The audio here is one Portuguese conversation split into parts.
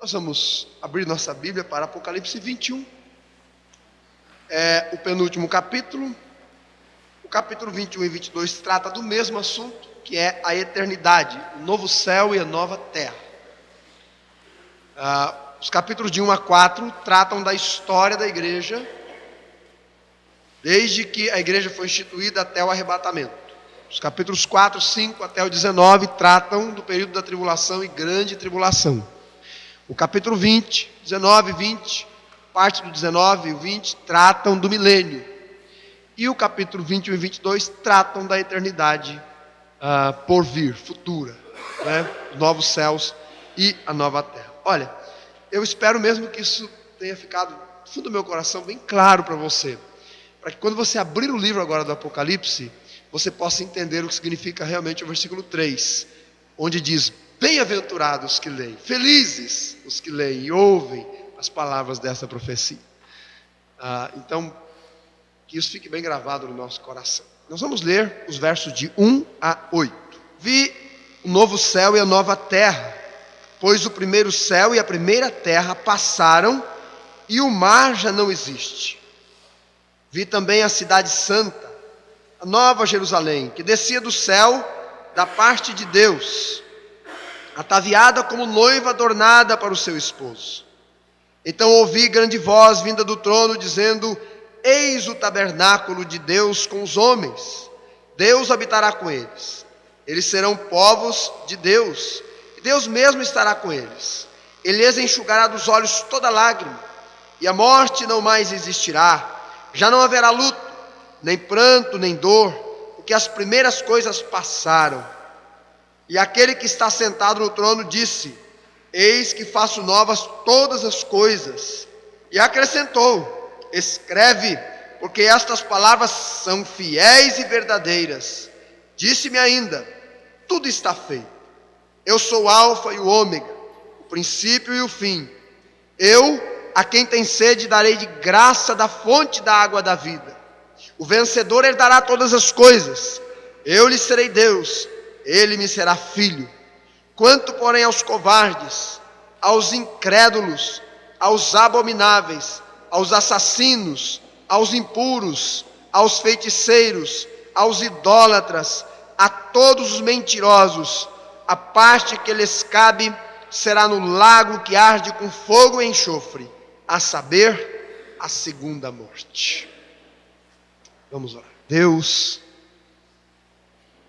Nós vamos abrir nossa Bíblia para Apocalipse 21. É o penúltimo capítulo. O capítulo 21 e 22 trata do mesmo assunto, que é a eternidade, o novo céu e a nova terra. Os capítulos de 1 a 4 tratam da história da igreja, desde que a igreja foi instituída até o arrebatamento. Os capítulos 4, 5 até o 19 tratam do período da tribulação e grande tribulação. O capítulo 20, 19 e 20, parte do 19 e o 20 tratam do milênio. E o capítulo 21 e 22 tratam da eternidade por vir, futura, né? Os novos céus e a nova terra. Olha, eu espero mesmo que isso tenha ficado no fundo do meu coração bem claro para você. Para que quando você abrir o livro agora do Apocalipse, você possa entender o que significa realmente o versículo 3, onde diz: bem-aventurados os que leem, felizes os que leem e ouvem as palavras dessa profecia. Então, que isso fique bem gravado no nosso coração. Nós vamos ler os versos de 1 a 8. Vi o novo céu e a nova terra, pois o primeiro céu e a primeira terra passaram e o mar já não existe. Vi também a cidade santa, a nova Jerusalém, que descia do céu da parte de Deus, ataviada como noiva adornada para o seu esposo. Então ouvi grande voz vinda do trono, dizendo: eis o tabernáculo de Deus com os homens, Deus habitará com eles, eles serão povos de Deus, e Deus mesmo estará com eles. Ele lhes enxugará dos olhos toda lágrima, e a morte não mais existirá, já não haverá luto, nem pranto, nem dor, porque as primeiras coisas passaram. E aquele que está sentado no trono disse: eis que faço novas todas as coisas. E acrescentou: escreve, porque estas palavras são fiéis e verdadeiras. Disse-me ainda: tudo está feito. Eu sou o Alfa e o Ômega, o princípio e o fim. Eu, a quem tem sede, darei de graça da fonte da água da vida. O vencedor herdará todas as coisas. Eu lhe serei Deus, ele me será filho. Quanto, porém, aos covardes, aos incrédulos, aos abomináveis, aos assassinos, aos impuros, aos feiticeiros, aos idólatras, a todos os mentirosos, a parte que lhes cabe será no lago que arde com fogo e enxofre, a saber, a segunda morte. Vamos orar. Deus,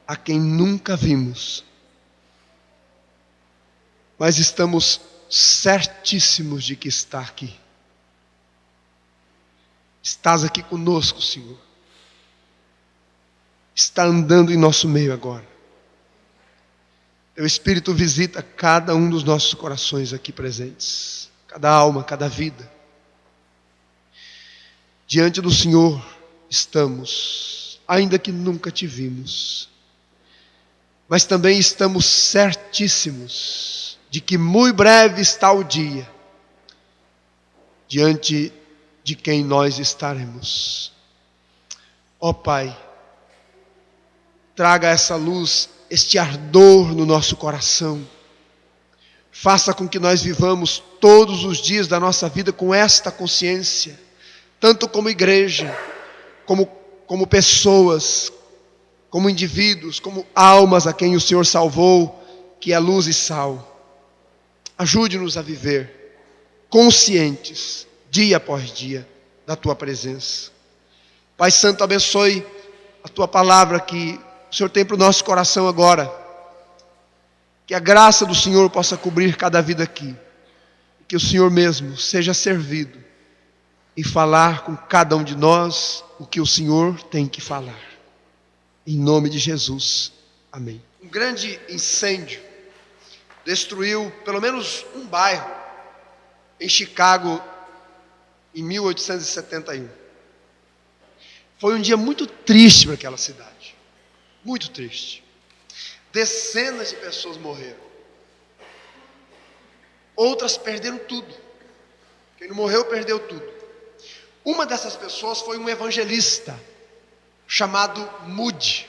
a quem nunca vimos, mas estamos certíssimos de que está aqui. Estás aqui conosco, Senhor. Está andando em nosso meio agora. Teu Espírito visita cada um dos nossos corações aqui presentes, cada alma, cada vida. Diante do Senhor estamos, ainda que nunca te vimos, mas também estamos certíssimos de que muito breve está o dia, diante de quem nós estaremos. Ó Pai, traga essa luz, este ardor no nosso coração. Faça com que nós vivamos todos os dias da nossa vida com esta consciência, tanto como igreja, como pessoas, como indivíduos, como almas a quem o Senhor salvou, que é luz e sal. Ajude-nos a viver conscientes, dia após dia, da Tua presença. Pai Santo, abençoe a Tua palavra que o Senhor tem para o nosso coração agora. Que a graça do Senhor possa cobrir cada vida aqui. Que o Senhor mesmo seja servido e falar com cada um de nós o que o Senhor tem que falar. Em nome de Jesus. Amém. Um grande incêndio destruiu pelo menos um bairro em Chicago em 1871. Foi um dia muito triste para aquela cidade. Muito triste. Dezenas de pessoas morreram. Outras perderam tudo. Quem não morreu perdeu tudo. Uma dessas pessoas foi um evangelista chamado Moody.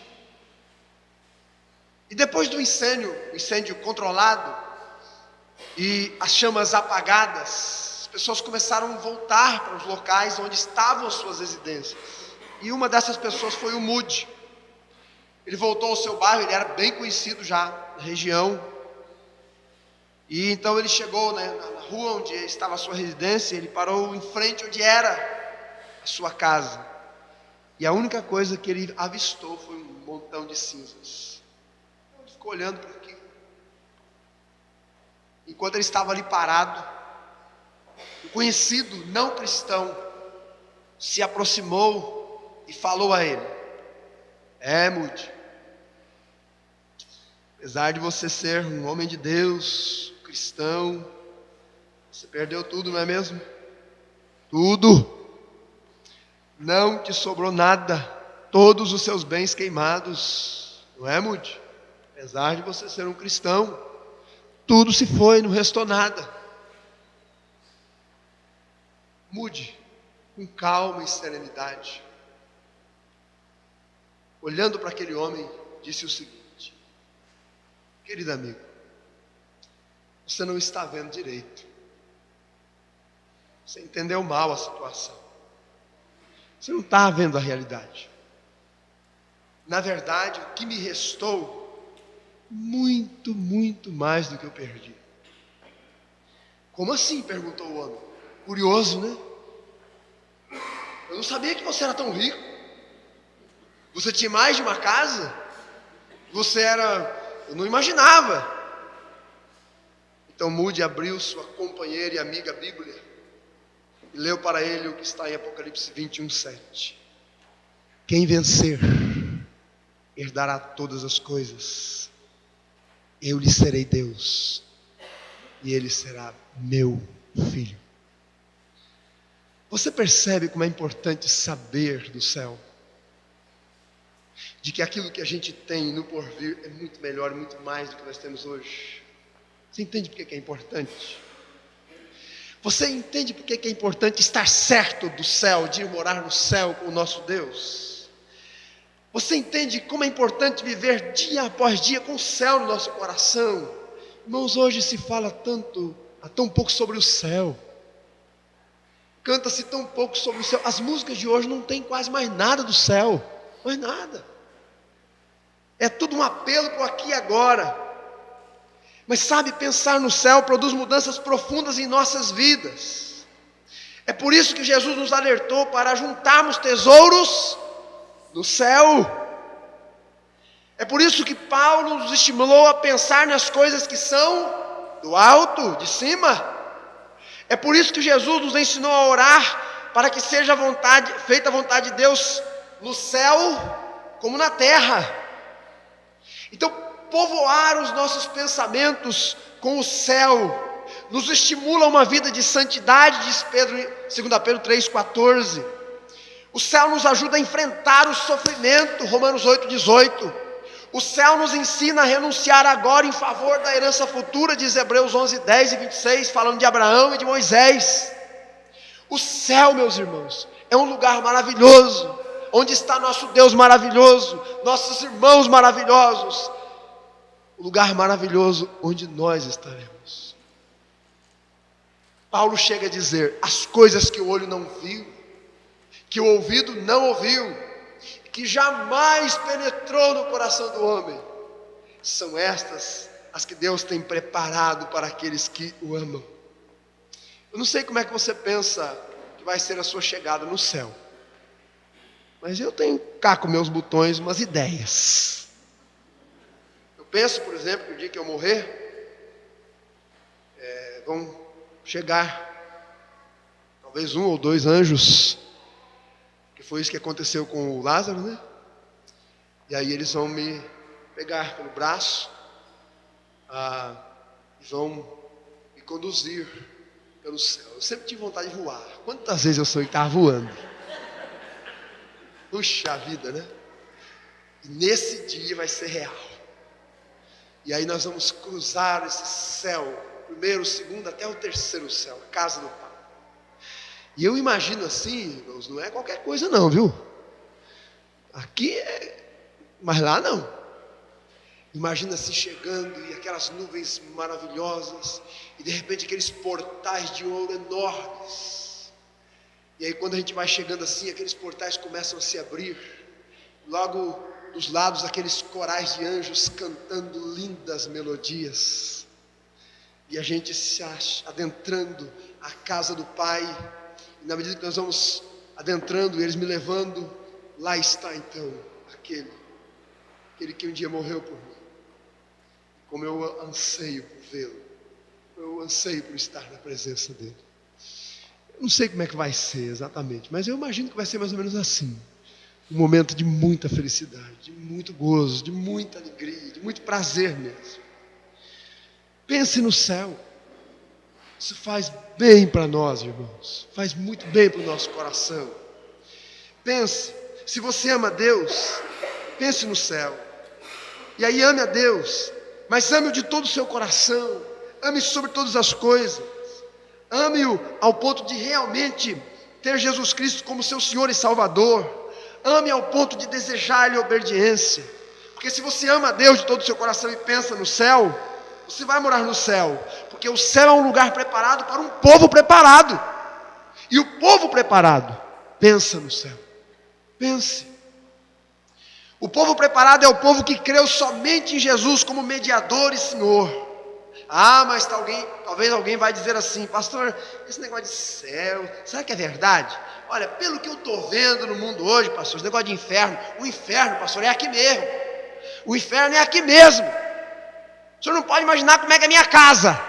E depois do incêndio controlado, e as chamas apagadas, as pessoas começaram a voltar para os locais onde estavam as suas residências. E uma dessas pessoas foi o Moody. Ele voltou ao seu bairro, ele era bem conhecido já na região. E então ele chegou, né, na rua onde estava a sua residência, ele parou em frente onde era a sua casa. E a única coisa que ele avistou foi um montão de cinzas. Ele ficou olhando para aquilo. Enquanto ele estava ali parado, o conhecido não cristão se aproximou e falou a ele: Moody, apesar de você ser um homem de Deus, cristão, você perdeu tudo, não é mesmo? Tudo. Não te sobrou nada, todos os seus bens queimados, não é, Moody? Apesar de você ser um cristão, tudo se foi, não restou nada. Moody, com calma e serenidade, olhando para aquele homem, disse o seguinte: querido amigo, você não está vendo direito. Você entendeu mal a situação. Você não está vendo a realidade. Na verdade, o que me restou, muito, muito mais do que eu perdi. Como assim? Perguntou o homem. Curioso, né? Eu não sabia que você era tão rico. Você tinha mais de uma casa? Você era... Eu não imaginava. Então Moody abriu sua companheira e amiga Bíblia e leu para ele o que está em Apocalipse 21:7. Quem vencer herdará todas as coisas. Eu lhe serei Deus e ele será meu filho. Você percebe como é importante saber do céu? De que aquilo que a gente tem no porvir é muito melhor, muito mais do que nós temos hoje. Você entende por que é importante? Você entende por que é importante estar certo do céu, de ir morar no céu com o nosso Deus? Você entende como é importante viver dia após dia com o céu no nosso coração? Irmãos, hoje se fala tanto, há tão pouco sobre o céu. Canta-se tão pouco sobre o céu. As músicas de hoje não tem quase mais nada do céu. Mais nada. É tudo um apelo para o aqui e agora. Mas sabe, pensar no céu produz mudanças profundas em nossas vidas. É por isso que Jesus nos alertou para juntarmos tesouros no céu. É por isso que Paulo nos estimulou a pensar nas coisas que são do alto, de cima. É por isso que Jesus nos ensinou a orar para que seja feita a vontade de Deus no céu como na terra. Então, povoar os nossos pensamentos com o céu nos estimula a uma vida de santidade, diz 2 Pedro 3,14. O céu nos ajuda a enfrentar o sofrimento, Romanos 8,18. O céu nos ensina a renunciar agora em favor da herança futura, diz Hebreus 11:10 e 26, falando de Abraão e de Moisés. O céu, meus irmãos, é um lugar maravilhoso, onde está nosso Deus maravilhoso, nossos irmãos maravilhosos. O lugar maravilhoso onde nós estaremos. Paulo chega a dizer: as coisas que o olho não viu, que o ouvido não ouviu, que jamais penetrou no coração do homem, são estas as que Deus tem preparado para aqueles que o amam. Eu não sei como é que você pensa que vai ser a sua chegada no céu, mas eu tenho cá com meus botões umas ideias. Eu penso, por exemplo, que o dia que eu morrer, vão chegar talvez 1 ou 2 anjos, que foi isso que aconteceu com o Lázaro, né? E aí eles vão me pegar pelo braço, e vão me conduzir pelo céu. Eu sempre tive vontade de voar. Quantas vezes eu sonhei que estava voando? Puxa vida, né? E nesse dia vai ser real. E aí nós vamos cruzar esse céu, primeiro, segundo, até o terceiro céu, a casa do Pai. E eu imagino assim, irmãos, não é qualquer coisa não, viu? Aqui é, mas lá não. Imagina-se chegando e aquelas nuvens maravilhosas, e de repente aqueles portais de ouro enormes. E aí quando a gente vai chegando assim, aqueles portais começam a se abrir. Logo dos lados aqueles corais de anjos cantando lindas melodias. E a gente se adentrando a casa do Pai. E na medida que nós vamos adentrando, eles me levando, lá está então aquele que um dia morreu por mim. Como eu anseio por vê-lo, eu anseio por estar na presença dele. Eu não sei como é que vai ser exatamente, mas eu imagino que vai ser mais ou menos assim. Um momento de muita felicidade, de muito gozo, de muita alegria, de muito prazer mesmo. Pense no céu. Isso faz bem para nós, irmãos. Faz muito bem para o nosso coração. Pense, se você ama a Deus, pense no céu. E aí ame a Deus, mas ame-o de todo o seu coração. Ame sobre todas as coisas. Ame-o ao ponto de realmente ter Jesus Cristo como seu Senhor e Salvador. Ame ao ponto de desejar-lhe obediência. Porque se você ama a Deus de todo o seu coração e pensa no céu, você vai morar no céu. Porque o céu é um lugar preparado para um povo preparado. E o povo preparado pensa no céu. Pense. O povo preparado é o povo que creu somente em Jesus como mediador e Senhor. Ah, mas talvez alguém vai dizer assim: pastor, esse negócio de céu, será que é verdade? Olha, pelo que eu estou vendo no mundo hoje, pastor, esse negócio de inferno, o inferno, pastor, é aqui mesmo. O inferno é aqui mesmo. O senhor não pode imaginar como é que é a minha casa.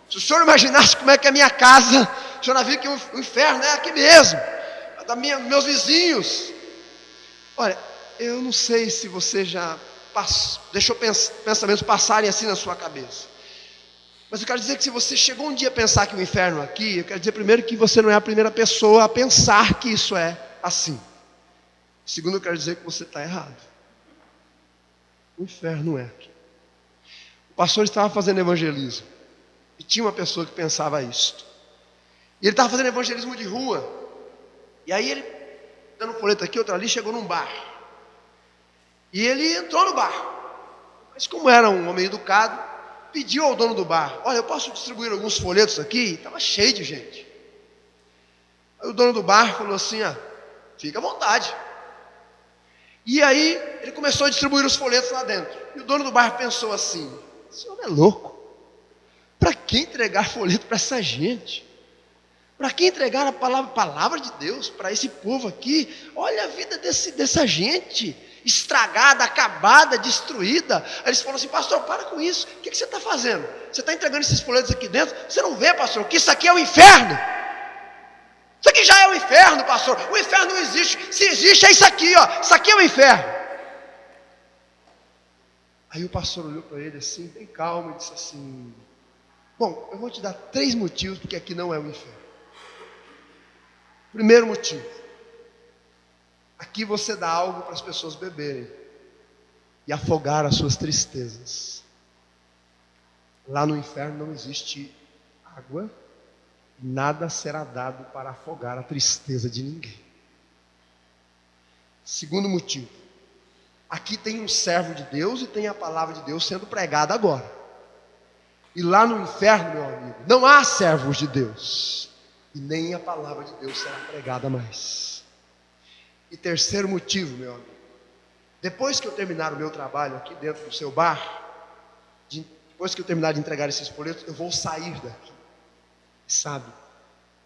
Se o senhor imaginasse como é que é a minha casa, o senhor não viu que o inferno é aqui mesmo. Meus vizinhos. Olha, eu não sei se você já deixou pensamentos passarem assim na sua cabeça. Mas eu quero dizer que se você chegou um dia a pensar que o inferno é aqui, eu quero dizer primeiro que você não é a primeira pessoa a pensar que isso é assim. Segundo, eu quero dizer que você está errado. O inferno não é aqui. O pastor estava fazendo evangelismo. E tinha uma pessoa que pensava isto. E ele estava fazendo evangelismo de rua. E aí ele, dando um folheto aqui, outro ali, chegou num bar. E ele entrou no bar. Mas como era um homem educado, pediu ao dono do bar: olha, eu posso distribuir alguns folhetos aqui? Estava cheio de gente. Aí o dono do bar falou assim: fica à vontade. E aí ele começou a distribuir os folhetos lá dentro. E o dono do bar pensou assim: esse homem é louco. Para que entregar folheto para essa gente? Para que entregar a palavra de Deus para esse povo aqui? Olha a vida dessa gente, estragada, acabada, destruída. Aí eles falaram assim: pastor, para com isso. O que você está fazendo? Você está entregando esses folhetos aqui dentro? Você não vê, pastor, que isso aqui é o inferno? Isso aqui já é o inferno, pastor. O inferno não existe. Se existe, é isso aqui, ó. Isso aqui é o inferno. Aí o pastor olhou para ele assim, bem calmo, e disse assim: bom, eu vou te dar 3 motivos porque aqui não é o inferno. Primeiro motivo: aqui você dá algo para as pessoas beberem e afogar as suas tristezas. Lá no inferno não existe água, nada será dado para afogar a tristeza de ninguém. Segundo motivo: aqui tem um servo de Deus e tem a palavra de Deus sendo pregada agora. E lá no inferno, meu amigo, não há servos de Deus, e nem a palavra de Deus será pregada mais. E terceiro motivo, meu amigo: depois que eu terminar o meu trabalho aqui dentro do seu bar, depois que eu terminar de entregar esses folhetos, eu vou sair daqui. Sabe,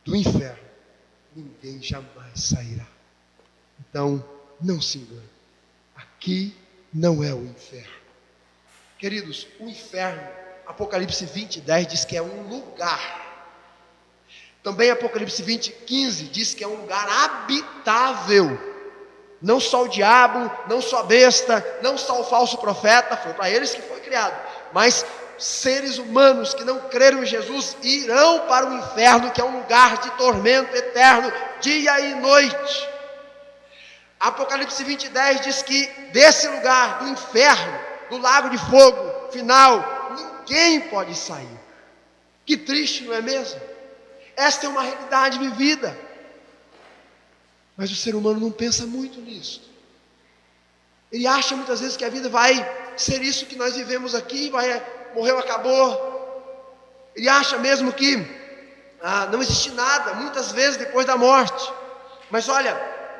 do inferno ninguém jamais sairá. Então, não se engane, aqui não é o inferno. Queridos, o inferno, Apocalipse 20:10 diz que é um lugar. Também Apocalipse 20:15 diz que é um lugar habitável. Não só o diabo, não só a besta, não só o falso profeta, foi para eles que foi criado, mas seres humanos que não creram em Jesus irão para o inferno, que é um lugar de tormento eterno, dia e noite. Apocalipse 20:10 diz que desse lugar, do inferno, do lago de fogo final, ninguém pode sair. Que triste, não é mesmo? Esta é uma realidade vivida. Mas o ser humano não pensa muito nisso. Ele acha muitas vezes que a vida vai ser isso que nós vivemos aqui, morreu, acabou. Ele acha mesmo que não existe nada, muitas vezes depois da morte. Mas olha,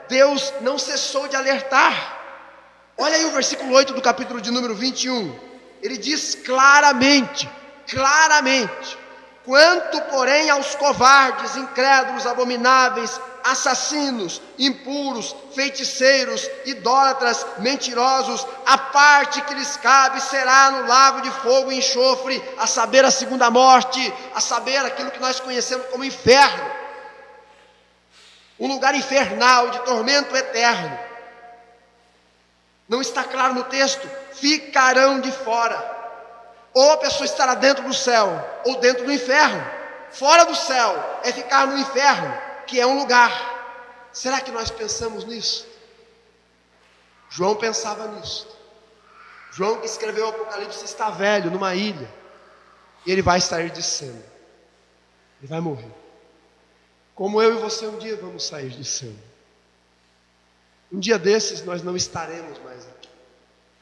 Deus não cessou de alertar. Olha aí o versículo 8 do capítulo de número 21. Ele diz claramente: quanto porém aos covardes, incrédulos, abomináveis, assassinos, impuros, feiticeiros, idólatras, mentirosos, a parte que lhes cabe será no lago de fogo e enxofre, a saber, a segunda morte, a saber, aquilo que nós conhecemos como inferno, um lugar infernal de tormento eterno. Não está claro no texto? Ficarão de fora. Ou a pessoa estará dentro do céu, ou dentro do inferno. Fora do céu é ficar no inferno, que é um lugar. Será que nós pensamos nisso? João pensava nisso. João, que escreveu o Apocalipse, está velho, numa ilha, e ele vai sair de cena. Ele vai morrer. Como eu e você um dia vamos sair de cena. Um dia desses nós não estaremos mais aqui.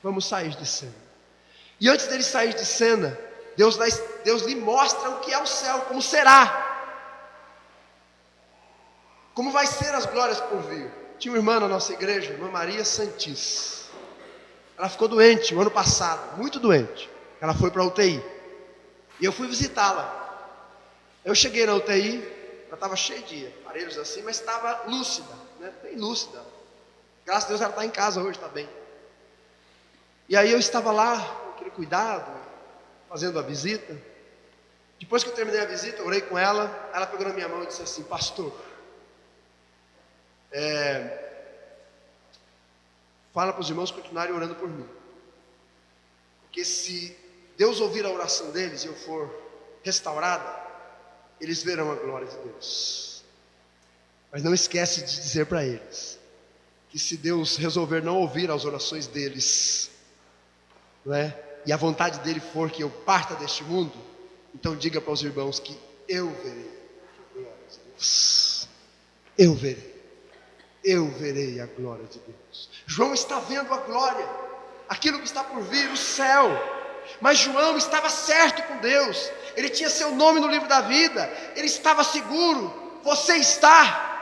Vamos sair de cena. E antes dele sair de cena, Deus lhe mostra o que é o céu, como será, como vai ser as glórias por vir. Tinha uma irmã na nossa igreja, irmã Maria Santis. Ela ficou doente o ano passado, muito doente. Ela foi para a UTI, e eu fui visitá-la. Eu cheguei na UTI, ela estava cheia de aparelhos assim, mas estava lúcida, né? Bem lúcida. Graças a Deus ela está em casa hoje, está bem. E aí eu estava lá, aquele cuidado, fazendo a visita. Depois que eu terminei a visita, eu orei com ela. Ela pegou na minha mão e disse assim: pastor, fala para os irmãos continuarem orando por mim, porque se Deus ouvir a oração deles e eu for restaurada, eles verão a glória de Deus. Mas não esquece de dizer para eles que se Deus resolver não ouvir as orações deles, não é? E a vontade dele for que eu parta deste mundo, então diga para os irmãos que eu verei a glória de Deus. Eu verei a glória de Deus. João está vendo a glória, aquilo que está por vir, o céu. Mas João estava certo com Deus, ele tinha seu nome no livro da vida, ele estava seguro. Você está.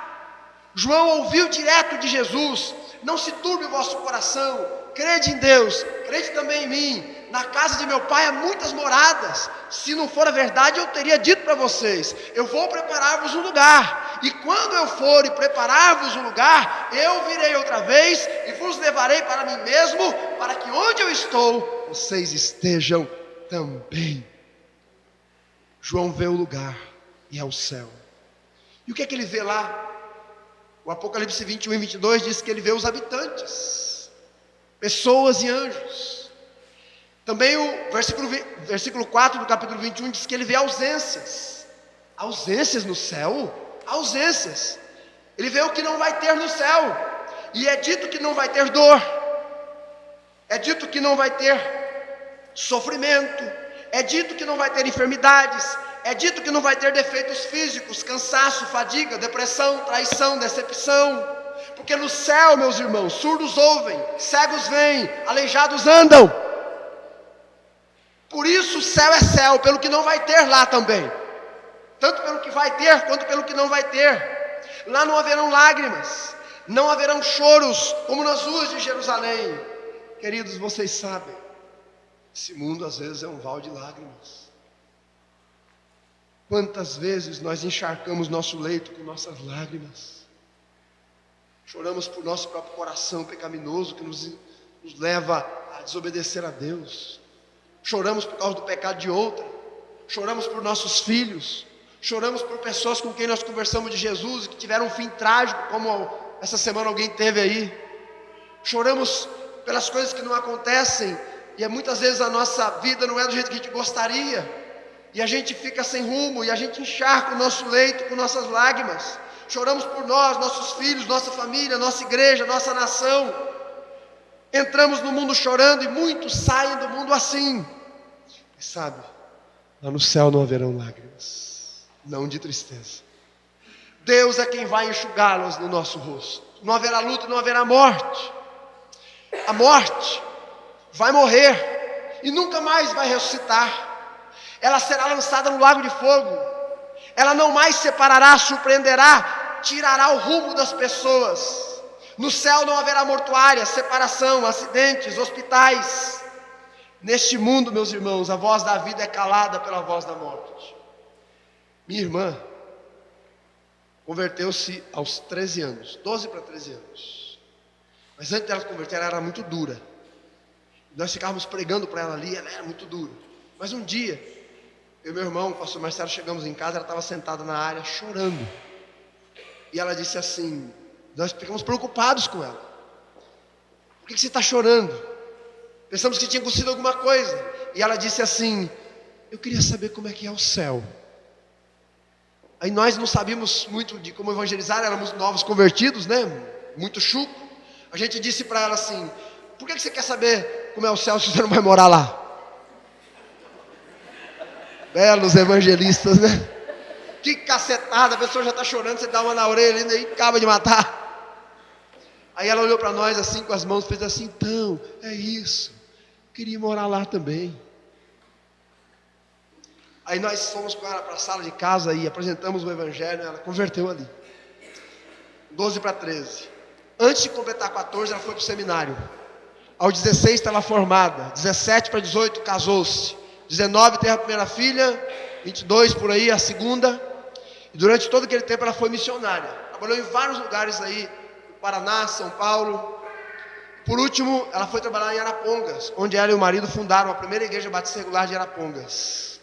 João ouviu direto de Jesus: não se turbe o vosso coração, crede em Deus, crede também em mim. Na casa de meu pai há muitas moradas. Se não for a verdade, eu teria dito para vocês: eu vou preparar-vos um lugar. E quando eu for e preparar-vos um lugar, eu virei outra vez e vos levarei para mim mesmo, para que onde eu estou, vocês estejam também. João vê o lugar, e é o céu. E o que é que ele vê lá? O Apocalipse 21 e 22 diz que ele vê os habitantes, pessoas e anjos. Também o versículo 4 do capítulo 21 diz que ele vê ausências. Ausências no céu? Ausências. Ele vê o que não vai ter no céu. E é dito que não vai ter dor. É dito que não vai ter sofrimento. É dito que não vai ter enfermidades. É dito que não vai ter defeitos físicos, cansaço, fadiga, depressão, traição, decepção. Porque no céu, meus irmãos, surdos ouvem, cegos veem, aleijados andam. Por isso o céu é céu, pelo que não vai ter lá também. Tanto pelo que vai ter, quanto pelo que não vai ter. Lá não haverão lágrimas, não haverão choros, como nas ruas de Jerusalém. Queridos, vocês sabem, esse mundo às vezes é um val de lágrimas. Quantas vezes nós encharcamos nosso leito com nossas lágrimas. Choramos por nosso próprio coração pecaminoso, que nos leva a desobedecer a Deus. Choramos por causa do pecado de outra. Choramos por nossos filhos. Choramos por pessoas com quem nós conversamos de Jesus e que tiveram um fim trágico, como essa semana alguém teve aí. Choramos pelas coisas que não acontecem, e muitas vezes a nossa vida não é do jeito que a gente gostaria, e a gente fica sem rumo, e a gente encharca o nosso leito com nossas lágrimas. Choramos por nós, nossos filhos, nossa família, nossa igreja, nossa nação. Entramos no mundo chorando, e muitos saem do mundo assim. E sabe, lá no céu não haverão lágrimas, não de tristeza. Deus é quem vai enxugá-las no nosso rosto. Não haverá luto, não haverá morte. a morte vai morrer e nunca mais vai ressuscitar. Ela será lançada no lago de fogo. Ela não mais separará, surpreenderá, tirará o rumo das pessoas. No céu não haverá mortuária, separação, acidentes, hospitais. Neste mundo, meus irmãos, a voz da vida é calada pela voz da morte. Minha irmã converteu-se aos 13 anos, 12 para 13 anos. Mas antes dela se converter, ela era muito dura. Nós ficávamos pregando para ela ali, ela era muito dura. Mas um dia, eu e meu irmão, o pastor Marcelo, chegamos em casa, ela estava sentada na área chorando. E ela disse assim, nós ficamos preocupados com ela. Por que você está chorando? Pensamos que tinha acontecido alguma coisa. E ela disse assim, eu queria saber como é que é o céu. Aí nós não sabíamos muito de como evangelizar, éramos novos convertidos, né? Muito chuco. A gente disse para ela assim, por que você quer saber como é o céu se você não vai morar lá? Belos evangelistas, né? Que cacetada, a pessoa já está chorando, você dá uma na orelha ainda e acaba de matar. Aí ela olhou para nós assim com as mãos, fez assim, então, é isso. Queria morar lá também. Aí nós fomos com ela para a sala de casa e apresentamos o evangelho, ela converteu ali. 12 para 13. Antes de completar 14, ela foi para o seminário. Aos 16 estava formada. 17 para 18 casou-se. 19 teve a primeira filha. 22 por aí a segunda. E durante todo aquele tempo ela foi missionária. Trabalhou em vários lugares aí. No Paraná, São Paulo. Por último, ela foi trabalhar em Arapongas, onde ela e o marido fundaram a primeira igreja batista regular de Arapongas.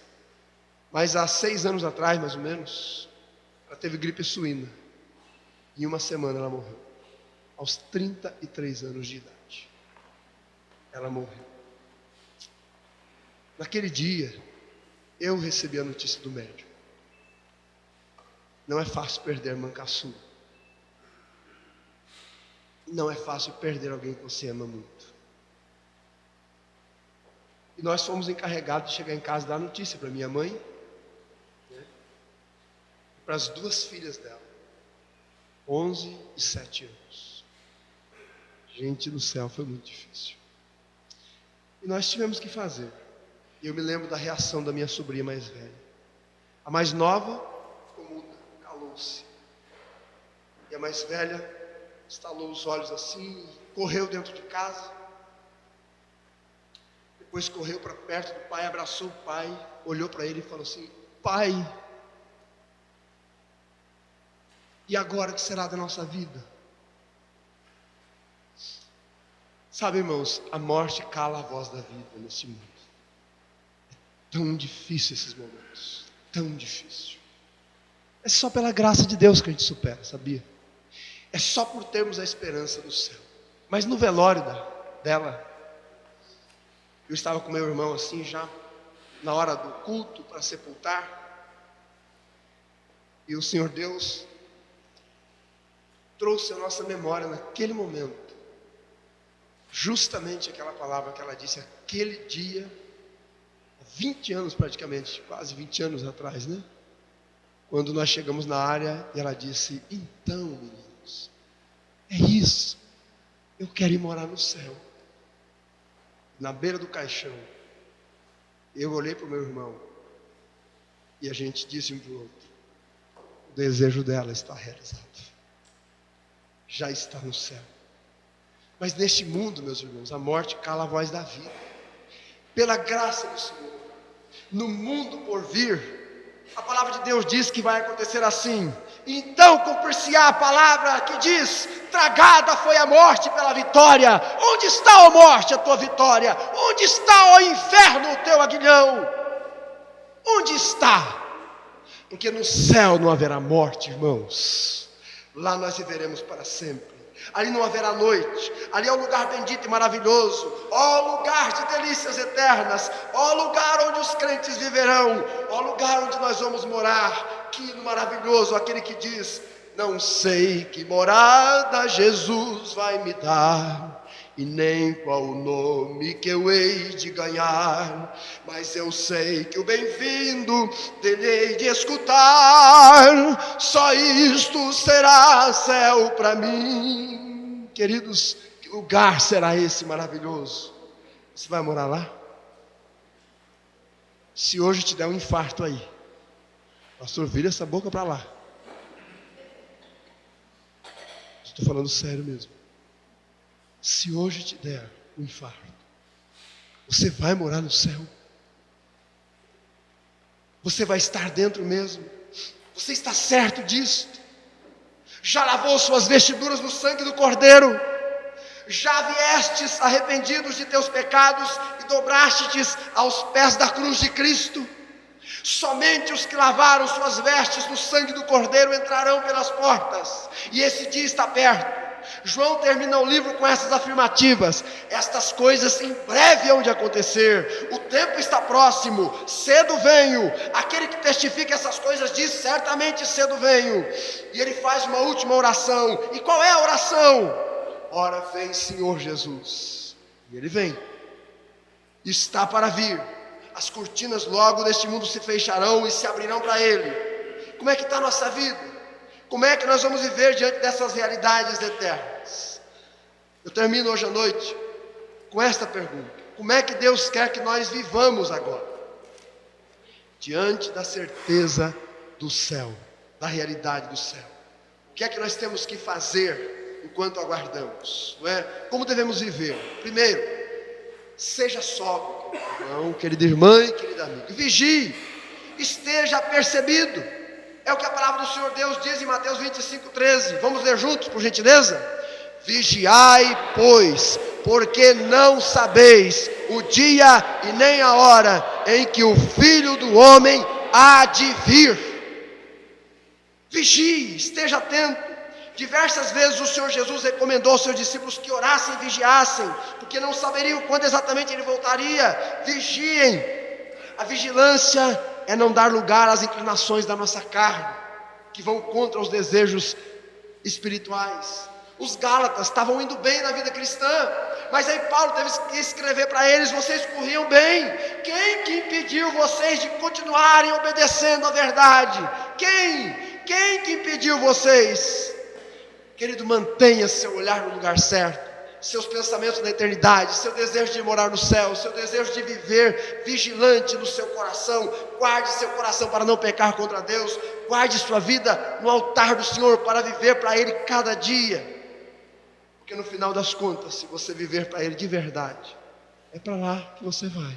Mas há 6 anos atrás, mais ou menos, ela teve gripe suína. Em uma semana ela morreu. Aos 33 anos de idade. Ela morreu. Naquele dia, eu recebi a notícia do médico. Não é fácil perder Mancaçu. Não é fácil perder alguém que você ama muito. E nós fomos encarregados de chegar em casa e dar a notícia para minha mãe, né, e para as 2 filhas dela, 11 e 7 anos. Gente do céu, foi muito difícil. E nós tivemos que fazer. E eu me lembro da reação da minha sobrinha mais velha. A mais nova ficou muda, calou-se. E a mais velha estalou os olhos assim, correu dentro de casa. Depois correu para perto do pai, abraçou o pai, olhou para ele e falou assim, pai, e agora o que será da nossa vida? Sabe, irmãos, a morte cala a voz da vida nesse mundo. É tão difícil esses momentos, tão difícil. É só pela graça de Deus que a gente supera, sabia? É só por termos a esperança do céu. Mas no velório dela, eu estava com meu irmão assim já, na hora do culto para sepultar. E o Senhor Deus trouxe à nossa memória naquele momento, justamente aquela palavra que ela disse, aquele dia, há 20 anos praticamente, quase 20 anos atrás, né? Quando nós chegamos na área e ela disse, então meninos, é isso, eu quero ir morar no céu. Na beira do caixão, eu olhei para o meu irmão e a gente disse um para o outro, o desejo dela está realizado, já está no céu. Mas neste mundo, meus irmãos, a morte cala a voz da vida. Pela graça do Senhor, no mundo por vir, a palavra de Deus diz que vai acontecer assim. Então cumprir-se-á a palavra que diz, tragada foi a morte pela vitória. Onde está, ó morte, a tua vitória? Onde está, ó inferno, o teu aguilhão? Onde está? Porque no céu não haverá morte, irmãos. Lá nós viveremos para sempre. Ali não haverá noite, ali é um lugar bendito e maravilhoso, ó lugar de delícias eternas, ó lugar onde os crentes viverão, ó lugar onde nós vamos morar, que maravilhoso, aquele que diz, não sei que morada Jesus vai me dar, e nem qual o nome que eu hei de ganhar, mas eu sei que o bem-vindo dele hei de escutar, só isto será céu para mim. Queridos, que lugar será esse maravilhoso? Você vai morar lá? Se hoje te der um infarto aí, pastor, vira essa boca para lá. Estou falando sério mesmo. Se hoje te der um infarto, você vai morar no céu? Você vai estar dentro mesmo? Você está certo disso? Já lavou suas vestiduras no sangue do Cordeiro? Já viestes arrependidos de teus pecados e dobraste-te aos pés da cruz de Cristo? Somente os que lavaram suas vestes no sangue do Cordeiro entrarão pelas portas, e esse dia está perto. João termina o livro com essas afirmativas: estas coisas em breve hão de acontecer, o tempo está próximo, cedo venho. Aquele que testifica essas coisas diz: certamente cedo venho. E ele faz uma última oração. E qual é a oração? Ora vem Senhor Jesus. E ele vem, está para vir. As cortinas logo deste mundo se fecharão e se abrirão para ele. Como é que está a nossa vida? Como é que nós vamos viver diante dessas realidades eternas? Eu termino hoje à noite com esta pergunta: como é que Deus quer que nós vivamos agora? Diante da certeza do céu, da realidade do céu. O que é que nós temos que fazer enquanto aguardamos? Não é? Como devemos viver? Primeiro, seja sóbrio, irmão, querida irmã e querida amiga. Vigie, esteja apercebido. É o que a palavra do Senhor Deus diz em Mateus 25:13. Vamos ler juntos, por gentileza? Vigiai, pois, porque não sabeis o dia e nem a hora em que o Filho do Homem há de vir. Vigie, esteja atento. Diversas vezes o Senhor Jesus recomendou aos seus discípulos que orassem e vigiassem, porque não saberiam quando exatamente ele voltaria. Vigiem. A vigilância é não dar lugar às inclinações da nossa carne, que vão contra os desejos espirituais. Os Gálatas estavam indo bem na vida cristã, mas aí Paulo teve que escrever para eles: vocês corriam bem. Quem que impediu vocês de continuarem obedecendo a verdade? Quem que impediu vocês? Querido, mantenha seu olhar no lugar certo, seus pensamentos na eternidade, seu desejo de morar no céu, seu desejo de viver vigilante no seu coração. Guarde seu coração para não pecar contra Deus. Guarde sua vida no altar do Senhor para viver para Ele cada dia, porque no final das contas, se você viver para Ele de verdade, é para lá que você vai,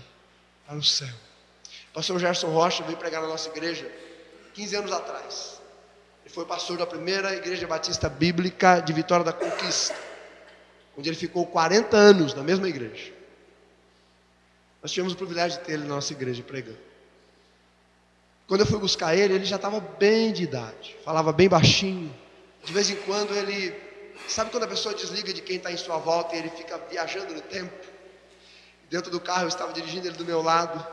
para o céu. O pastor Gerson Rocha veio pregar na nossa igreja 15 anos atrás. Ele foi pastor da primeira igreja batista bíblica de Vitória da Conquista, onde ele ficou 40 anos na mesma igreja. Nós tivemos o privilégio de ter ele na nossa igreja pregando. Quando eu fui buscar ele, ele já estava bem de idade, falava bem baixinho. De vez em quando ele, sabe quando a pessoa desliga de quem está em sua volta e ele fica viajando no tempo? Dentro do carro eu estava dirigindo, ele do meu lado.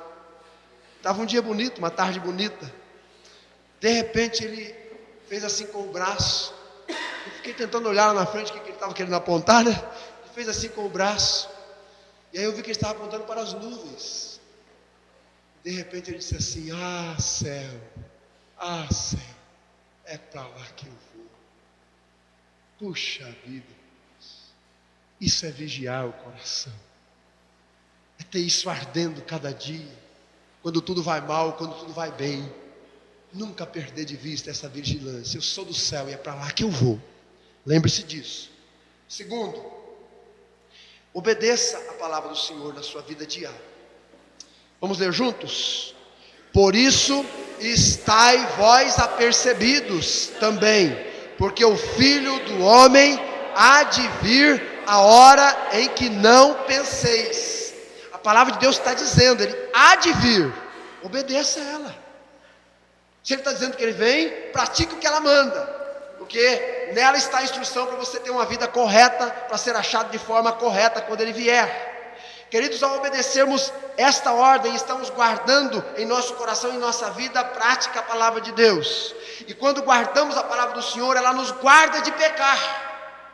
Estava um dia bonito, uma tarde bonita. De repente ele fez assim com o braço. Eu fiquei tentando olhar lá na frente o que ele estava querendo apontar, né? Ele fez assim com o braço. E aí eu vi que ele estava apontando para as nuvens. De repente ele disse assim: ah, céu, é para lá que eu vou. Puxa vida, isso é vigiar o coração. É ter isso ardendo cada dia. Quando tudo vai mal, quando tudo vai bem. Nunca perder de vista essa vigilância. Eu sou do céu e é para lá que eu vou. Lembre-se disso. Segundo, obedeça a palavra do Senhor na sua vida diária. Vamos ler juntos? Por isso estai vós apercebidos também, porque o Filho do Homem há de vir a hora em que não penseis. A palavra de Deus está dizendo, ele há de vir. Obedeça a ela. Se ele está dizendo que ele vem, pratique o que ela manda, porque nela está a instrução para você ter uma vida correta, para ser achado de forma correta quando ele vier. Queridos, ao obedecermos esta ordem, estamos guardando em nosso coração e em nossa vida a prática a palavra de Deus. E quando guardamos a palavra do Senhor, ela nos guarda de pecar.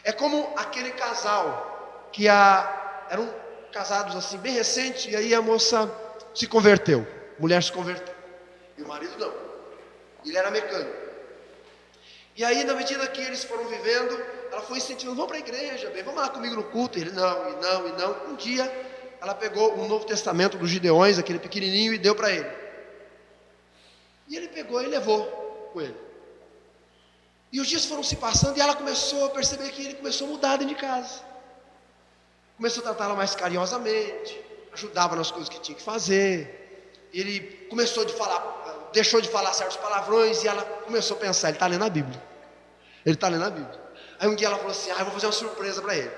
É como aquele casal que eram casados assim bem recente, e aí a moça se converteu, a mulher se converteu. E o marido não. Ele era mecânico. E aí, na medida que eles foram vivendo, ela foi incentivando: vamos para a igreja, bem, vamos lá comigo no culto. Ele: não, e não, e não. Um dia, ela pegou o Novo Testamento dos Gideões, aquele pequenininho, e deu para ele. E ele pegou e levou com ele. E os dias foram se passando e ela começou a perceber que ele começou a mudar dentro de casa. Começou a tratá-la mais carinhosamente, ajudava nas coisas que tinha que fazer. Ele começou de falar, deixou de falar certos palavrões, e ela começou a pensar: ele está lendo a Bíblia. Ele está lendo a Bíblia. Aí um dia ela falou assim: eu vou fazer uma surpresa para ele.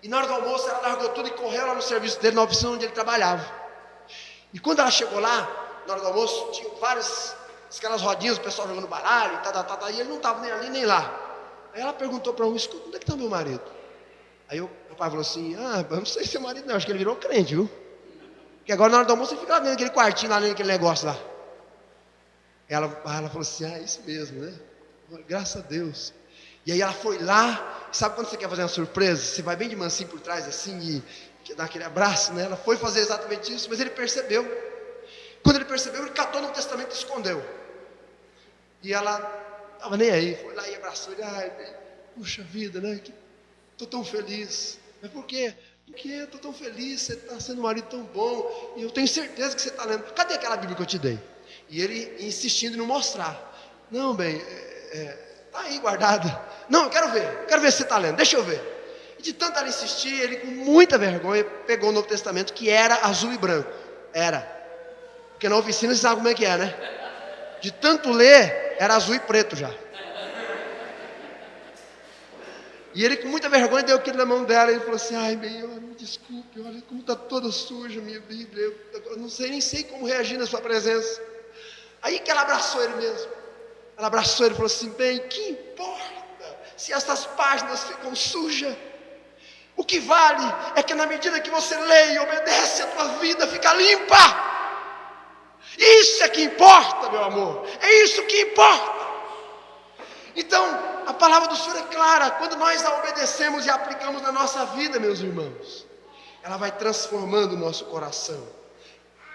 E na hora do almoço ela largou tudo e correu lá no serviço dele, na oficina onde ele trabalhava. E quando ela chegou lá, na hora do almoço, tinha várias aquelas rodinhas, o pessoal jogando baralho, e ele não estava nem ali nem lá. Aí ela perguntou para um: escuta, onde é que está meu marido? Aí o pai falou assim: eu não sei se é marido não, acho que ele virou crente, viu? Porque agora na hora do almoço ele fica lá dentro daquele quartinho, lá naquele negócio lá. Ela falou assim: isso mesmo, né? Graças a Deus. E aí ela foi lá, sabe quando você quer fazer uma surpresa? Você vai bem de mansinho por trás assim e quer dar aquele abraço, né? Ela foi fazer exatamente isso, mas ele percebeu. Quando ele percebeu, ele catou no testamento e escondeu. E ela estava nem aí, foi lá e abraçou ele: puxa vida, né? Estou tão feliz. Mas por quê? Porque estou tão feliz, você está sendo um marido tão bom, e eu tenho certeza que você está lendo. Cadê aquela Bíblia que eu te dei? E ele insistindo em não mostrar. Não, bem, está aí guardada. Não, eu quero ver se você está lendo, deixa eu ver. E de tanto ela insistir, ele com muita vergonha pegou o Novo Testamento, que era azul e branco. Era. Porque na oficina você sabe como é que é, né? De tanto ler, era azul e preto já. E ele com muita vergonha deu aquilo na mão dela. E ele falou assim: bem, olha, me desculpe, olha como está toda suja a minha Bíblia. Eu não sei, nem sei como reagir na sua presença. Aí que ela abraçou ele mesmo. Ela abraçou ele e falou assim: bem, que importa se essas páginas ficam sujas? O que vale é que na medida que você lê e obedece, a tua vida fica limpa. Isso é que importa, meu amor. É isso que importa. Então, a palavra do Senhor é clara. Quando nós a obedecemos e a aplicamos na nossa vida, meus irmãos, ela vai transformando o nosso coração.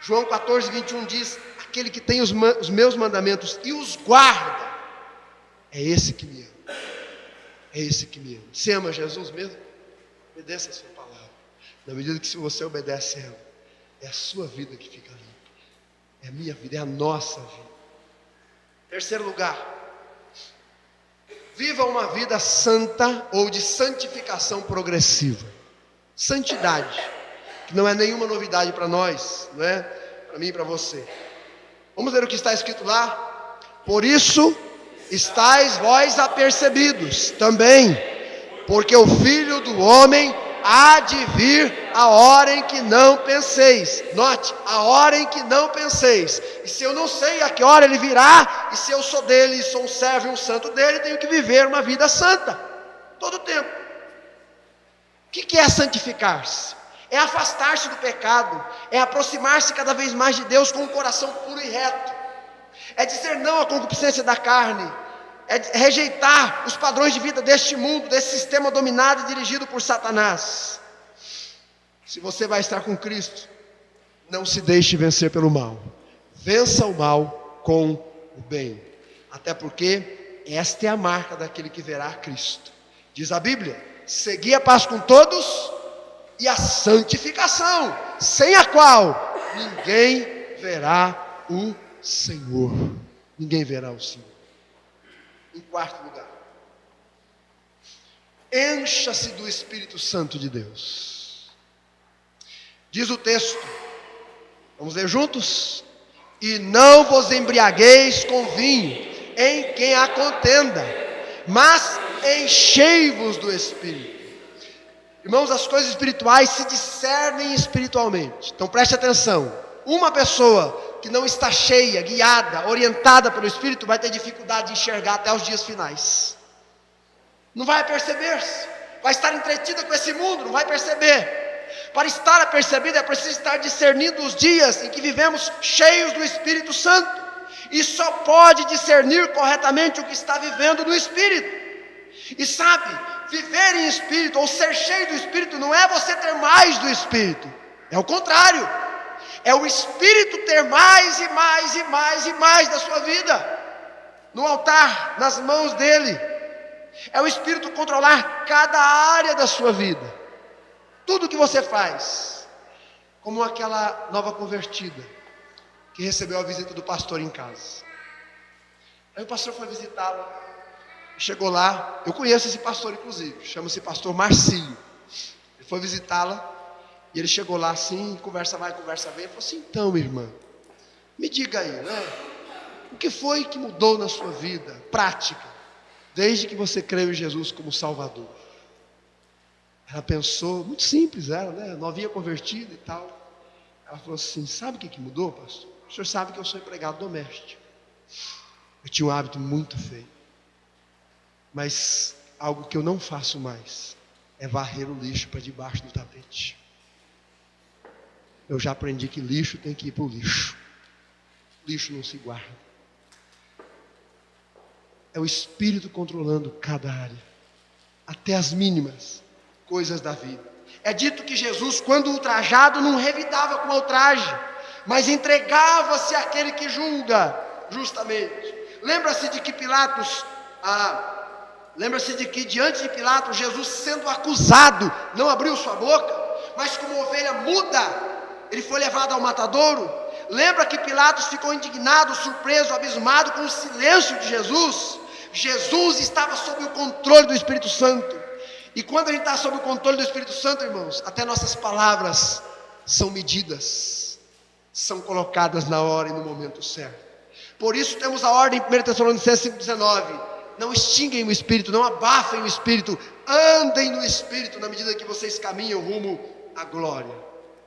João 14, 21 diz: aquele que tem os meus mandamentos e os guarda, é esse que me ama. É esse que me ama. Você ama Jesus mesmo? Obedeça a sua palavra. Na medida que se você obedece a ela, é a sua vida que fica limpa. É a minha vida, é a nossa vida. Terceiro lugar: viva uma vida santa ou de santificação progressiva. Santidade, que não é nenhuma novidade para nós, não é? Para mim e para você. Vamos ver o que está escrito lá. Por isso estáis vós apercebidos também, porque o Filho do Homem há de vir a hora em que não penseis. Note, a hora em que não penseis. E se eu não sei a que hora ele virá, e se eu sou dele e sou um servo e um santo dele, tenho que viver uma vida santa, todo o tempo. O que é santificar-se? É afastar-se do pecado, é aproximar-se cada vez mais de Deus com um coração puro e reto, é dizer não à concupiscência da carne, é rejeitar os padrões de vida deste mundo, desse sistema dominado e dirigido por Satanás. Se você vai estar com Cristo, não se deixe vencer pelo mal. Vença o mal com o bem. Até porque esta é a marca daquele que verá Cristo. Diz a Bíblia: segui a paz com todos e a santificação, sem a qual ninguém verá o Senhor. Ninguém verá o Senhor. Em quarto lugar, encha-se do Espírito Santo de Deus. Diz o texto, vamos ler juntos? E não vos embriagueis com vinho, em quem há contenda, mas enchei-vos do Espírito. Irmãos, as coisas espirituais se discernem espiritualmente. Então preste atenção. Uma pessoa que não está cheia, guiada, orientada pelo Espírito, vai ter dificuldade de enxergar até os dias finais. Não vai perceber-se, vai estar entretida com esse mundo, não vai perceber. Para estar apercebido é preciso estar discernindo os dias em que vivemos cheios do Espírito Santo. E só pode discernir corretamente o que está vivendo no Espírito. E sabe, viver em Espírito ou ser cheio do Espírito não é você ter mais do Espírito, é o contrário. É o Espírito ter mais e mais e mais e mais da sua vida. no altar, nas mãos dele. É o Espírito controlar cada área da sua vida. Tudo que você faz. Como aquela nova convertida que recebeu a visita do pastor em casa. Aí o pastor foi visitá-la. Chegou lá, eu conheço esse pastor inclusive, chama-se pastor Marcinho. Ele foi visitá-la e ele chegou lá assim, conversa vai, conversa vem. Ele falou assim: então, minha irmã, me diga aí, né? O que foi que mudou na sua vida, prática, desde que você creu em Jesus como Salvador? Ela pensou, muito simples ela, né? Novinha convertida e tal. Ela falou assim: sabe o que mudou, pastor? O senhor sabe que eu sou empregado doméstico. Eu tinha um hábito muito feio. Mas algo que eu não faço mais é varrer o lixo para debaixo do tapete. Eu já aprendi que lixo tem que ir para o lixo. Lixo não se guarda. É o Espírito controlando cada área, até as mínimas coisas da vida. É dito que Jesus, quando ultrajado, não revidava com ultraje, mas entregava-se àquele que julga justamente. Lembra-se de que diante de Pilatos, Jesus sendo acusado, não abriu sua boca, mas como ovelha muda, ele foi levado ao matadouro. Lembra que Pilatos ficou indignado, surpreso, abismado com o silêncio de Jesus? Jesus estava sob o controle do Espírito Santo. E quando a gente está sob o controle do Espírito Santo, irmãos, até nossas palavras são medidas, são colocadas na hora e no momento certo. Por isso temos a ordem em 1 Tessalonicenses 5,19: não extinguem o Espírito, não abafem o Espírito, andem no Espírito, na medida que vocês caminham rumo à glória.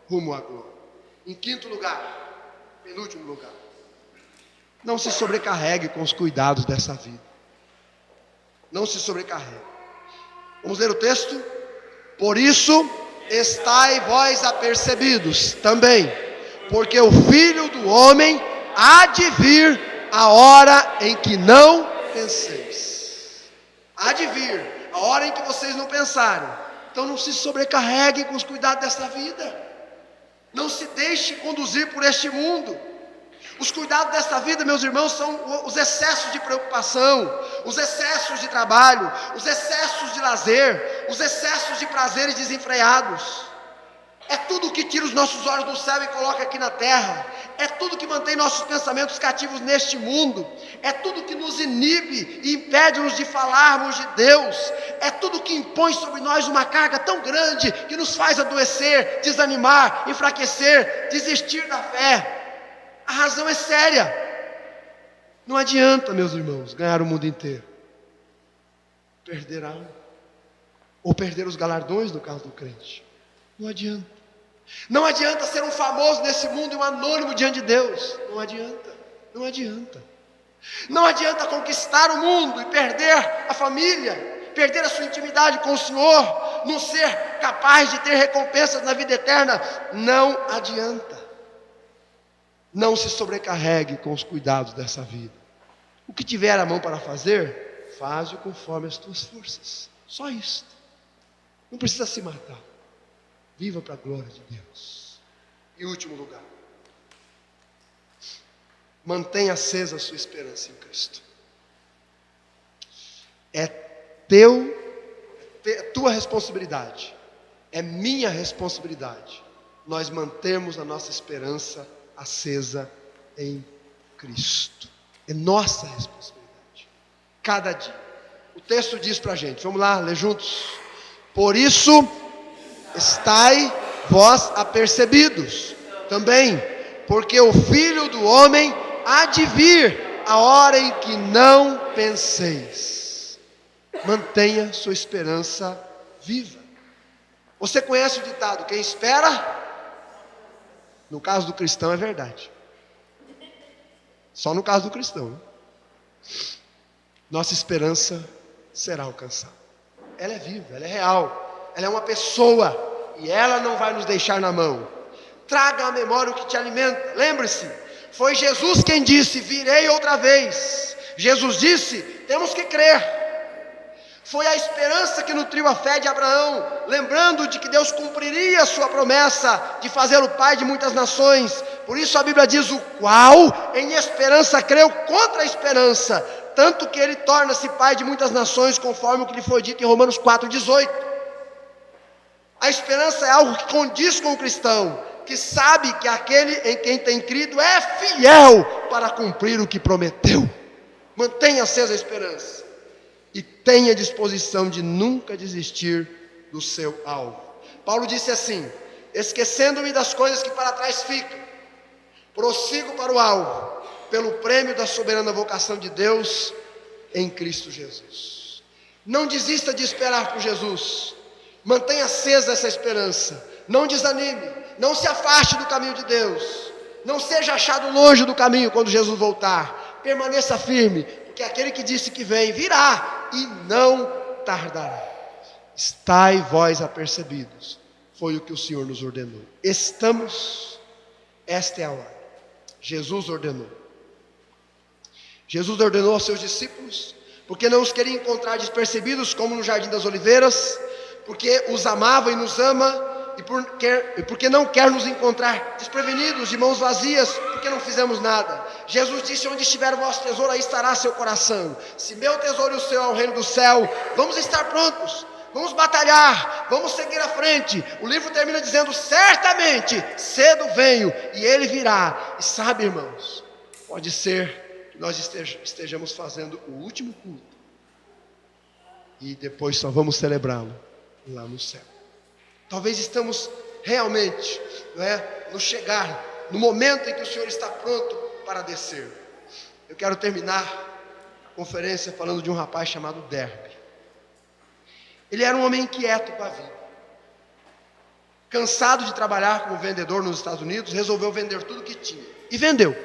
Rumo à glória. Em quinto lugar, penúltimo lugar, não se sobrecarregue com os cuidados dessa vida. Não se sobrecarregue. Vamos ler o texto? Por isso, estai vós apercebidos também, porque o Filho do Homem há de vir a hora em que não penseis. Há de vir a hora em que vocês não pensarem. Então não se sobrecarreguem com os cuidados dessa vida. Não se deixe conduzir por este mundo. Os cuidados desta vida, meus irmãos, são os excessos de preocupação, os excessos de trabalho, os excessos de lazer, os excessos de prazeres desenfreados. É tudo que tira os nossos olhos do céu e coloca aqui na terra. É tudo que mantém nossos pensamentos cativos neste mundo. É tudo que nos inibe e impede-nos de falarmos de Deus. É tudo que impõe sobre nós uma carga tão grande que nos faz adoecer, desanimar, enfraquecer, desistir da fé. A razão é séria. Não adianta, meus irmãos, ganhar o mundo inteiro, perder algo, ou perder os galardões no caso do crente. Não adianta. Não adianta ser um famoso nesse mundo e um anônimo diante de Deus. Não adianta. Não adianta. Não adianta conquistar o mundo e perder a família, perder a sua intimidade com o Senhor, não ser capaz de ter recompensas na vida eterna. Não adianta. Não se sobrecarregue com os cuidados dessa vida. O que tiver a mão para fazer, faz-o conforme as tuas forças. Só isso. Não precisa se matar. Viva para a glória de Deus. Em último lugar, mantenha acesa a sua esperança em Cristo. É tua responsabilidade, é minha responsabilidade, nós mantermos a nossa esperança acesa em Cristo. É nossa responsabilidade, cada dia. O texto diz para a gente, vamos lá, ler juntos. Por isso, estai vós apercebidos também, porque o Filho do Homem há de vir a hora em que não penseis. Mantenha sua esperança viva. Você conhece o ditado, quem espera? No caso do cristão é verdade. Só no caso do cristão, né? Nossa esperança será alcançada. Ela é viva, ela é real. Ela é uma pessoa e ela não vai nos deixar na mão. Traga à memória o que te alimenta. Lembre-se, foi Jesus quem disse: virei outra vez. Jesus disse: temos que crer. Foi a esperança que nutriu a fé de Abraão, lembrando de que Deus cumpriria a sua promessa de fazê-lo pai de muitas nações. Por isso a Bíblia diz: o qual em esperança creu contra a esperança, tanto que ele torna-se pai de muitas nações, conforme o que lhe foi dito em Romanos 4,18. A esperança é algo que condiz com o cristão, que sabe que aquele em quem tem crido é fiel para cumprir o que prometeu. Mantenha acesa a esperança e tenha disposição de nunca desistir do seu alvo. Paulo disse assim: esquecendo-me das coisas que para trás ficam, prossigo para o alvo, pelo prêmio da soberana vocação de Deus em Cristo Jesus. Não desista de esperar por Jesus. Mantenha acesa essa esperança. Não desanime. Não se afaste do caminho de Deus. Não seja achado longe do caminho quando Jesus voltar. Permaneça firme, porque aquele que disse que vem, virá e não tardará. Estai vós apercebidos. Foi o que o Senhor nos ordenou. Estamos, esta é a hora. Jesus ordenou. Jesus ordenou aos seus discípulos, porque não os queria encontrar despercebidos, como no Jardim das Oliveiras, porque os amava e nos ama, e porque não quer nos encontrar desprevenidos, de mãos vazias, porque não fizemos nada. Jesus disse: onde estiver o vosso tesouro, aí estará seu coração. Se meu tesouro e o seu é o reino do céu, vamos estar prontos, vamos batalhar, vamos seguir à frente. O livro termina dizendo: certamente, cedo venho, e ele virá. E sabe, irmãos, pode ser que nós estejamos fazendo o último culto, e depois só vamos celebrá-lo lá no céu. Talvez estamos realmente, no chegar, no momento em que o Senhor está pronto para descer. Eu quero terminar a conferência falando de um rapaz chamado Derby. Ele era um homem inquieto com a vida. Cansado de trabalhar como vendedor nos Estados Unidos, resolveu vender tudo que tinha. E vendeu.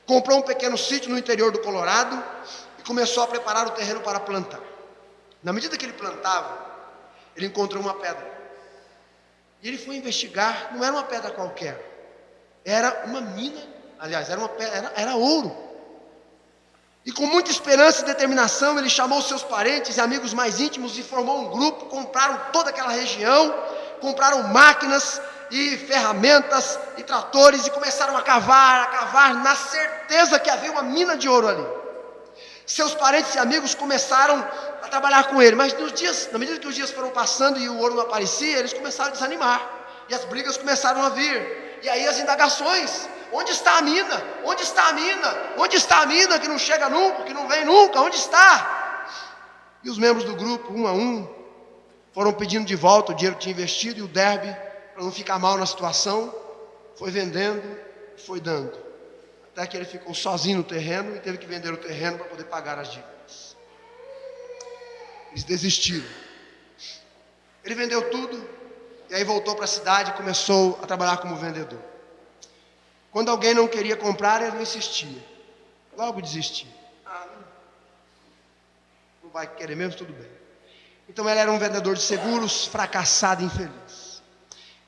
Comprou um pequeno sítio no interior do Colorado e começou a preparar o terreno para plantar. Na medida que ele plantava, ele encontrou uma pedra. E ele foi investigar. Não era uma pedra qualquer. Era uma mina. Aliás, era ouro. E com muita esperança e determinação, ele chamou seus parentes e amigos mais íntimos e formou um grupo. Compraram toda aquela região, compraram máquinas e ferramentas e tratores e começaram a cavar, na certeza que havia uma mina de ouro ali. Seus parentes e amigos começaram a trabalhar com ele, mas na medida que os dias foram passando e o ouro não aparecia, eles começaram a desanimar, e as brigas começaram a vir, e aí as indagações: onde está a mina? Onde está a mina? Onde está a mina que não chega nunca, que não vem nunca? Onde está? E os membros do grupo, um a um, foram pedindo de volta o dinheiro que tinha investido, e o Derby, para não ficar mal na situação, foi vendendo e foi dando, até que ele ficou sozinho no terreno e teve que vender o terreno para poder pagar as dívidas. Eles desistiram. Ele vendeu tudo e aí voltou para a cidade e começou a trabalhar como vendedor. Quando alguém não queria comprar, ele não insistia, logo desistia. Não vai querer mesmo, tudo bem. Então ele era um vendedor de seguros, fracassado e infeliz.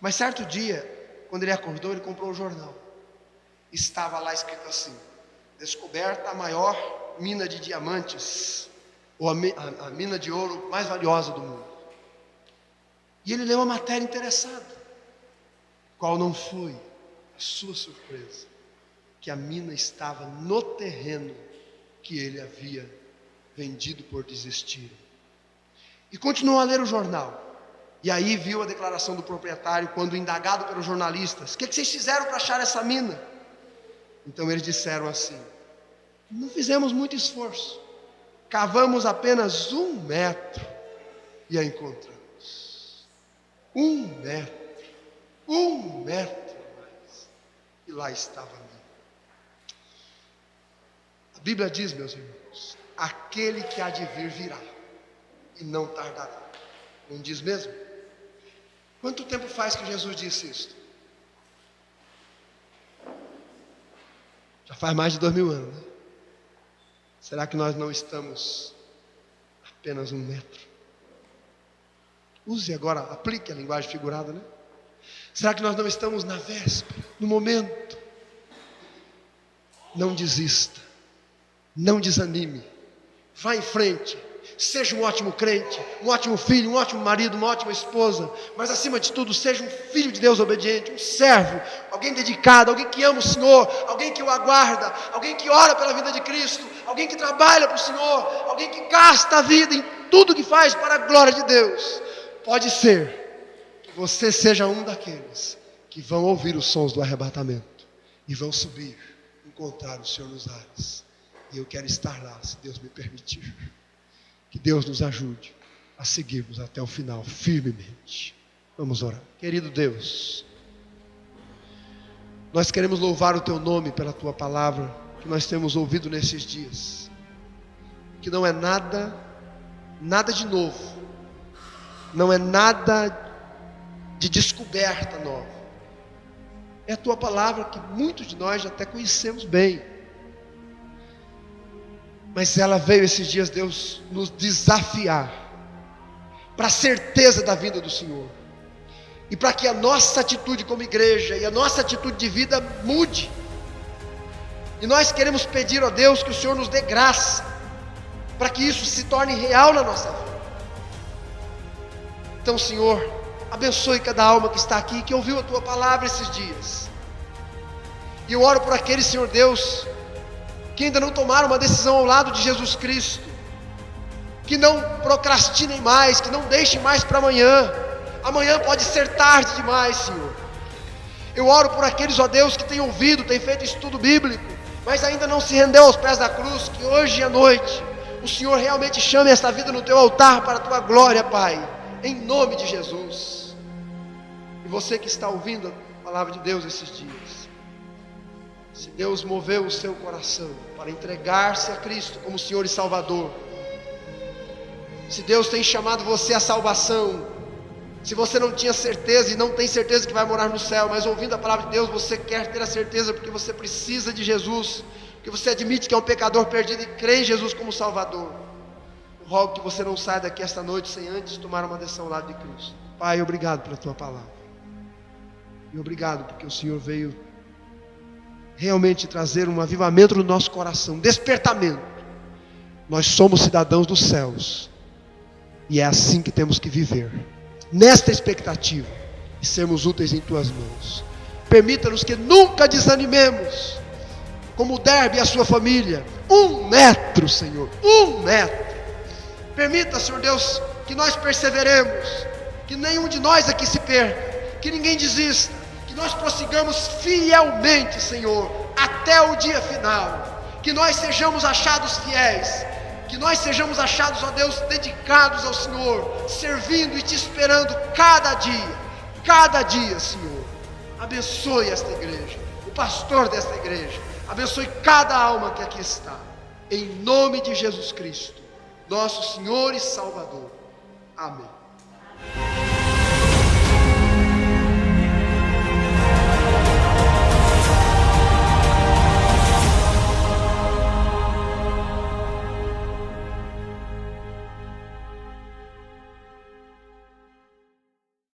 Mas certo dia, quando ele acordou, ele comprou um jornal. Estava lá escrito assim: descoberta a maior mina de diamantes, ou a mina de ouro mais valiosa do mundo. E ele leu uma matéria interessada. Qual não foi a sua surpresa? Que a mina estava no terreno que ele havia vendido por desistir. E continuou a ler o jornal. E aí viu a declaração do proprietário, quando indagado pelos jornalistas: o que vocês fizeram para achar essa mina? Então eles disseram assim: não fizemos muito esforço, cavamos apenas 1 metro e a encontramos. 1 metro mais, e lá estava a mina. A Bíblia diz, meus irmãos: aquele que há de vir virá e não tardará. Não diz mesmo? Quanto tempo faz que Jesus disse isso? Já faz mais de 2000 anos, né? Será que nós não estamos apenas 1 metro? Use agora, aplique a linguagem figurada, né? Será que nós não estamos na véspera, no momento? Não desista, não desanime, vá em frente, Seja um ótimo crente, um ótimo filho, um ótimo marido, uma ótima esposa, mas acima de tudo, seja um filho de Deus obediente, um servo, alguém dedicado, alguém que ama o Senhor, alguém que o aguarda, alguém que ora pela vida de Cristo, alguém que trabalha para o Senhor, alguém que gasta a vida em tudo que faz para a glória de Deus. Pode ser que você seja um daqueles que vão ouvir os sons do arrebatamento e vão subir, encontrar o Senhor nos ares. E eu quero estar lá, se Deus me permitir. Que Deus nos ajude a seguirmos até o final, firmemente. Vamos orar. Querido Deus, nós queremos louvar o Teu nome pela Tua palavra, que nós temos ouvido nesses dias. Que não é nada de novo. Não é nada de descoberta nova. É a Tua palavra que muitos de nós já até conhecemos bem. Mas ela veio esses dias, Deus, nos desafiar para a certeza da vinda do Senhor. E para que a nossa atitude como igreja e a nossa atitude de vida mude. E nós queremos pedir a Deus que o Senhor nos dê graça para que isso se torne real na nossa vida. Então, Senhor, abençoe cada alma que está aqui, que ouviu a Tua palavra esses dias. E eu oro por aqueles, Senhor Deus, que ainda não tomaram uma decisão ao lado de Jesus Cristo, que não procrastinem mais, que não deixem mais para amanhã. Amanhã pode ser tarde demais, Senhor. Eu oro por aqueles, ó Deus, que têm ouvido, têm feito estudo bíblico, mas ainda não se rendeu aos pés da cruz. Que hoje à noite o Senhor realmente chame esta vida no Teu altar para a Tua glória, Pai, em nome de Jesus. E você que está ouvindo a palavra de Deus esses dias, se Deus moveu o seu coração para entregar-se a Cristo como Senhor e Salvador, se Deus tem chamado você à salvação, se você não tinha certeza e não tem certeza que vai morar no céu, mas ouvindo a palavra de Deus, você quer ter a certeza porque você precisa de Jesus, porque você admite que é um pecador perdido e crê em Jesus como Salvador, eu rogo que você não saia daqui esta noite sem antes tomar uma decisão ao lado de Cristo. Pai, obrigado pela Tua palavra, e obrigado porque o Senhor veio realmente trazer um avivamento no nosso coração, um despertamento. Nós somos cidadãos dos céus, e é assim que temos que viver, nesta expectativa, e sermos úteis em Tuas mãos. Permita-nos que nunca desanimemos, como o Derby e a sua família, 1 metro, Senhor, 1 metro. Permita, Senhor Deus, que nós perseveremos, que nenhum de nós aqui se perca, que ninguém desista, que nós prossigamos fielmente, Senhor, até o dia final, que nós sejamos achados fiéis, que nós sejamos achados, ó Deus, dedicados ao Senhor, servindo e Te esperando cada dia, Senhor. Abençoe esta igreja, o pastor desta igreja, abençoe cada alma que aqui está, em nome de Jesus Cristo, nosso Senhor e Salvador. Amém.